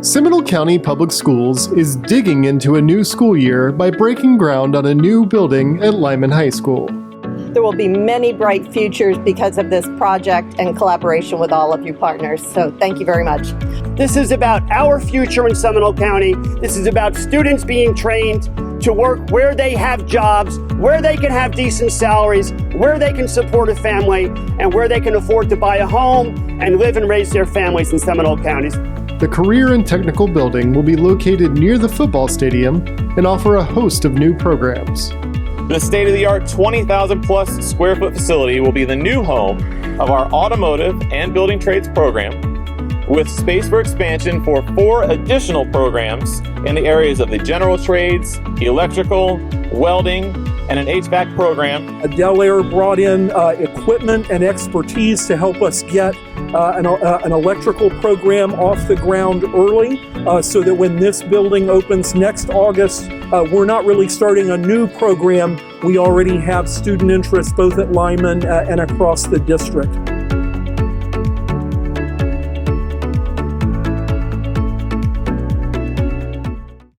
Seminole County Public Schools is digging into a new school year by breaking ground on a new building at Lyman High School. There will be many bright futures because of this project and collaboration with all of you partners. So thank you very much. This is about our future in Seminole County. This is about students being trained to work where they have jobs, where they can have decent salaries, where they can support a family, and where they can afford to buy a home and live and raise their families in Seminole counties. The Career and Technical Building will be located near the football stadium and offer a host of new programs. The state-of-the-art 20,000 plus square foot facility will be the new home of our automotive and building trades program, with space for expansion for 4 additional programs in the areas of the general trades, electrical, welding, and an HVAC program. Delair brought in equipment and expertise to help us get an electrical program off the ground early so that when this building opens next August, we're not really starting a new program. We already have student interest both at Lyman and across the district.